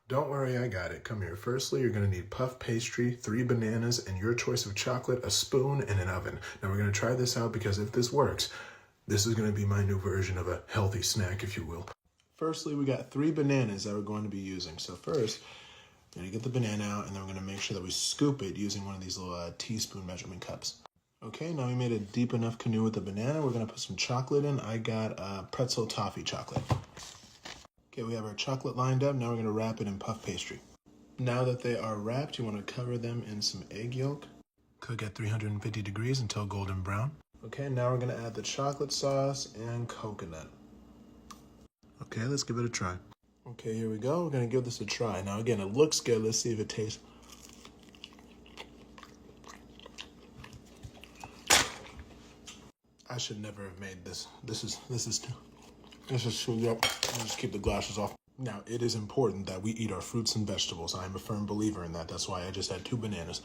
Don't worry, I got it. Come here. Firstly, you're going to need puff pastry, 3 bananas, and your choice of chocolate, a spoon, and an oven. Now we're going to try this out because if this works, this is going to be my new version of a healthy snack, if you will. Firstly, we got 3 bananas that we're going to be using. So first, we're going to get the banana out, and then we're going to make sure that we scoop it using one of these little teaspoon measurement cups. Okay, now we made a deep enough canoe with the banana. We're going to put some chocolate in. I got pretzel toffee chocolate. Okay, we have our chocolate lined up. Now we're going to wrap it in puff pastry. Now that they are wrapped, you want to cover them in some egg yolk. Cook at 350 degrees until golden brown. Okay, now we're going to add the chocolate sauce and coconut. Okay, let's give it a try. Okay, here we go. We're going to give this a try. Now again, it looks good. Let's see if it tastes. I should never have made this. This is too, yep. I'll just keep the glasses off. Now, it is important that we eat our fruits and vegetables. I am a firm believer in that. That's why I just had 2 bananas.